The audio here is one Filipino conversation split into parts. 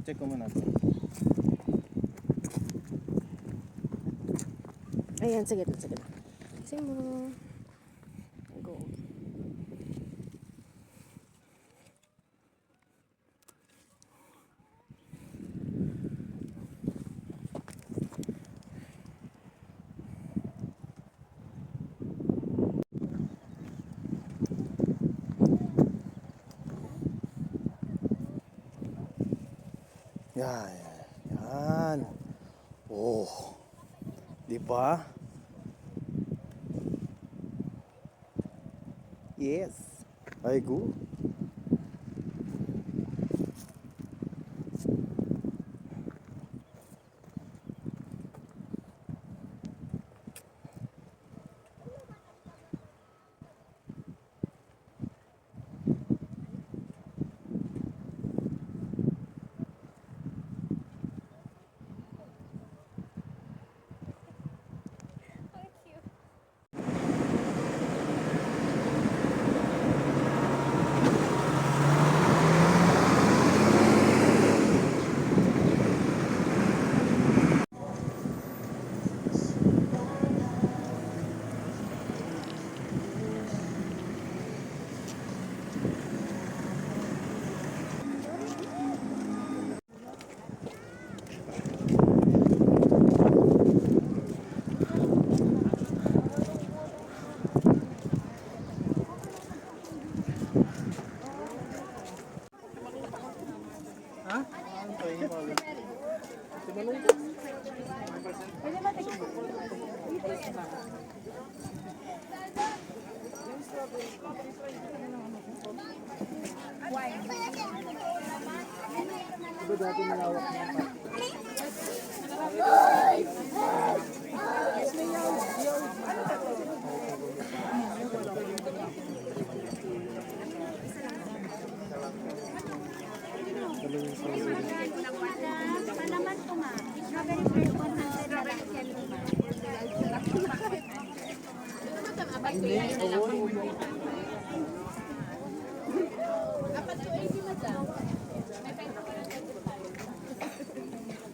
check ko muna ito. Ayan, sige na. Kasi mo. Go. Yan. Oh. Di ba? Yes. I go.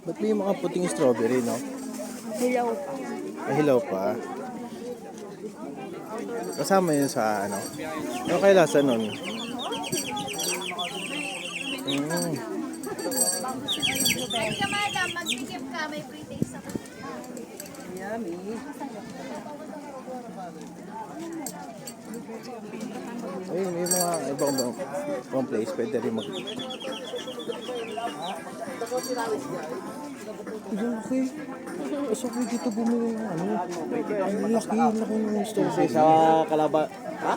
Ba't may mga puting strawberry, no? Hilaw pa. Hilaw pa. Kasama yun sa ano? Ano kaya lasa nun? Ay, madam, mag-skip ka. May free taste ako. Yummy. Ayun, may mga ibang place. Pwede rin mag... Ang laki. Kasi ako dito bumili ng ano. Ang laki ng strawberry. Sa Kalaba. Ha?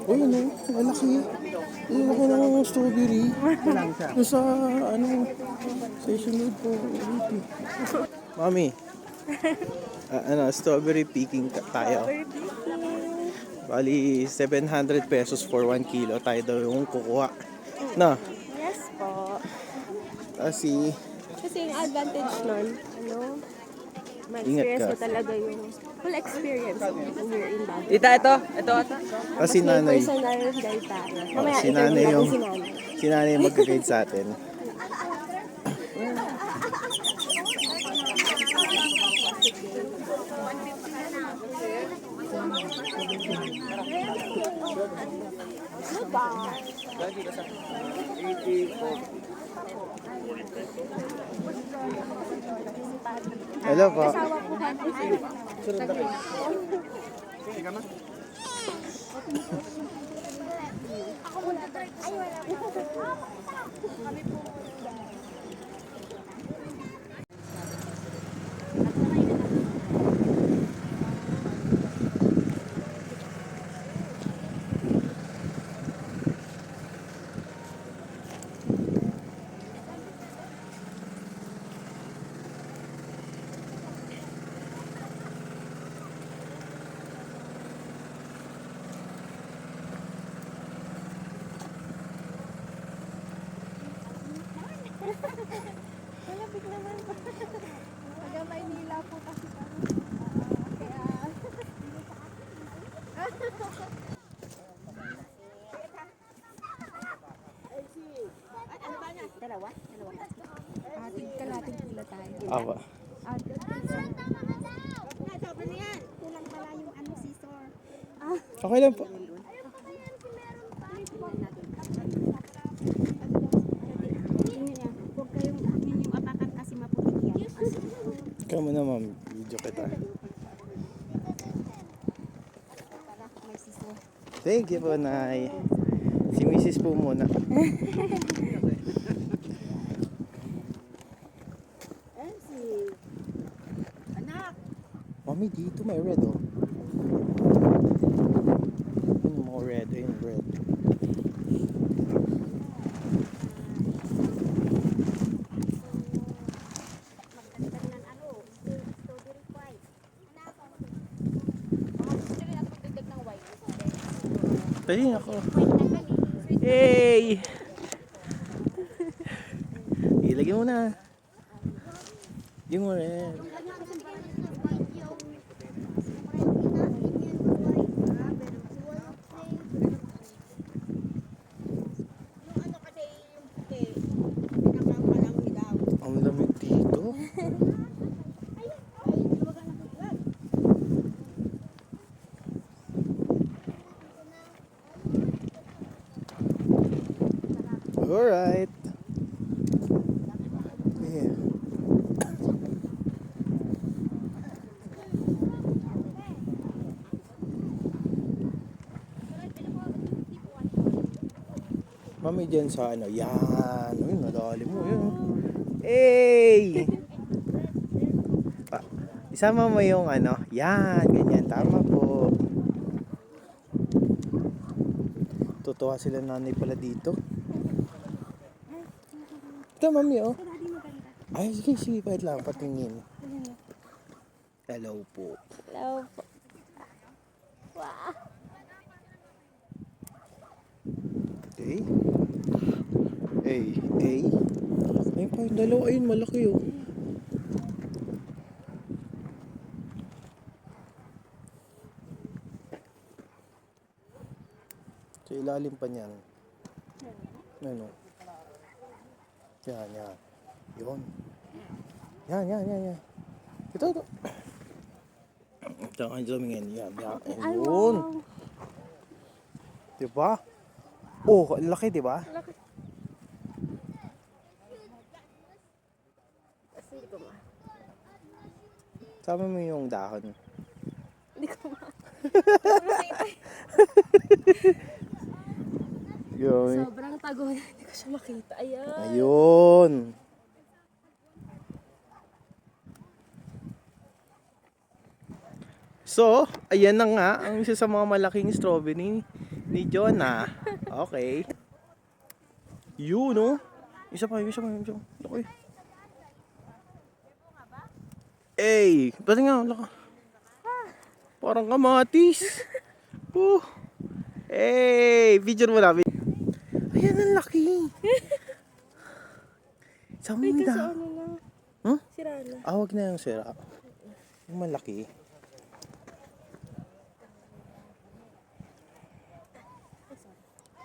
Uy, ano? Ang laki. Ang laki ng strawberry. Nasa, ano, session load po. Mami. Strawberry picking tayo. Bali, 700 pesos for 1 kilo. Tayo daw yung kukuha. Na? Yes po. Kasi Kasi yung advantage nun, ano, ma-experience Ingat mo ka. talaga yung full experience when you're in Baguio. Tita, ito. Ito. kasi May nanay. personal guide tayo. Mamaya si interview nanay natin yung si nanay. si nanay yung mag-guide sa atin. Hello po. Malapit naman po. Taga Maynila po kasi kami. Kaya... Dalawa? Dalawa. Kalating kilo tayo. Awa. Sobrang na yan. Kulang pala yung ano, scissor. Okay lang po. Huwag kayong yung apakan kasi maputik yan. Ikaw mo na ma'am, video kita. May scissor. Thank you po, Nay. Si Mrs. po muna. Mami, dito may red oh. Ayun yung mga red, ayun red. Pwede ako. Hey! Ilagay mo na. Yung red. Ang lamig dito. Alright. Yeah. Mami dyan sa ano, yan. Uy, nadali mo yun. Hey! Isama mo yung ano, yan, ganyan, tama po. Tutuwa sila nanay pala dito. Ito mami oh. Ay sige, sige, wait lang, patingin. Hello po. Hello po. Wow. Okay. Ay. Ayun pa yung dalawa, ayun, malaki oh. Sa ilalim pa niyan. Ano? Yan. Yun. Yan. Ito. Ito ang zoomingin. Yan. Ay, Yun. wow. Diba? Oh, ang laki, diba? Laki. Sige ko ma. Sama mo yung dahon. Hindi ko ma. Yun. Sobrang tago na. Hindi ko siya makita. Ayan. Ayun. So, ayan na nga ang isa sa mga malaking strawberry ni Jonah. Okay. Yun, no? Isa pa. Okay. Ey, pati nga, laka. Parang kamatis. Ey, picture mo namin. Ayan, ang laki. Sa Wait, kasi mga. ano na. Huh? Sira na. Wag na yung sira. Yung malaki.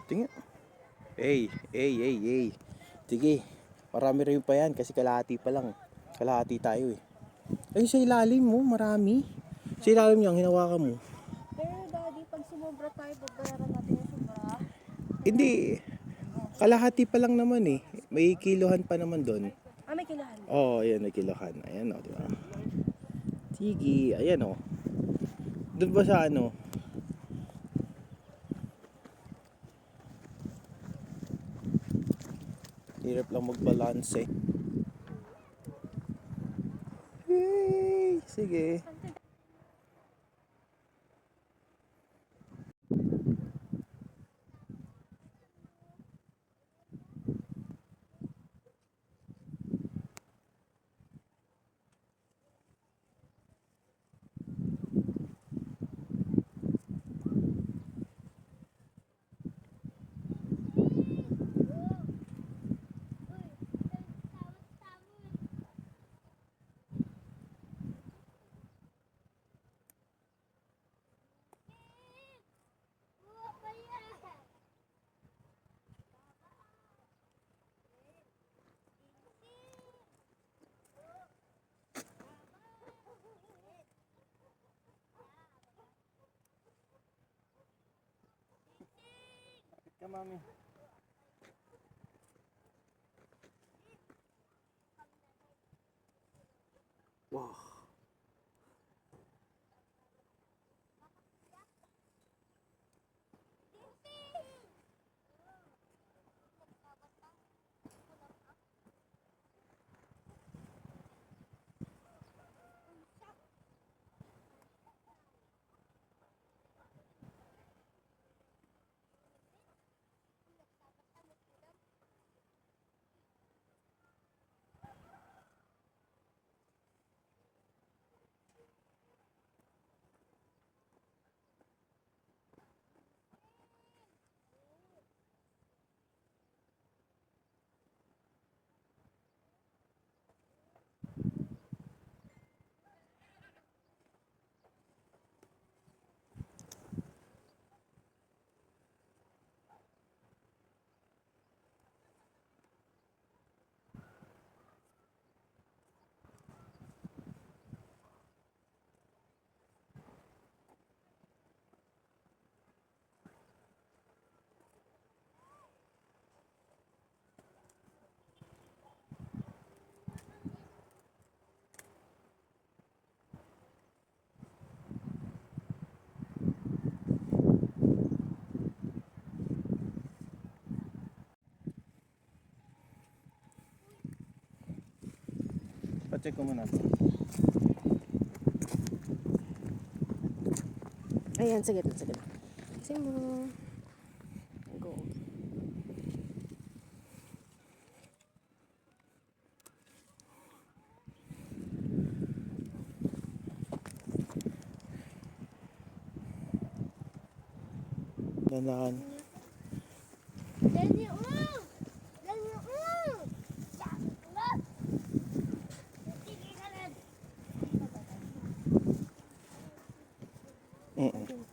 Tingin. Hey. Sige. Marami rin pa yan kasi kalahati pa lang. Kalahati tayo eh. Ay, sa ilalim mo, marami. Sa ilalim niyang hinawakan mo. Pero daddy, pag sumobra tayo, babayaran natin yung sobra. Hindi. Kalahati pa lang naman eh. May kilohan pa naman doon. May kilahan. Oo, ayan, may kilohan. Ayan o, diba? Sige, ayan o. Doon ba sa ano? Hirap lang mag-balance eh. Yay! Sige. Ka, mami. Wow. Pa-check ko muna to. Ayan, sige na, sige na. Kasi mo. Go. Dandahan. Dali, Dali, Mm-mm.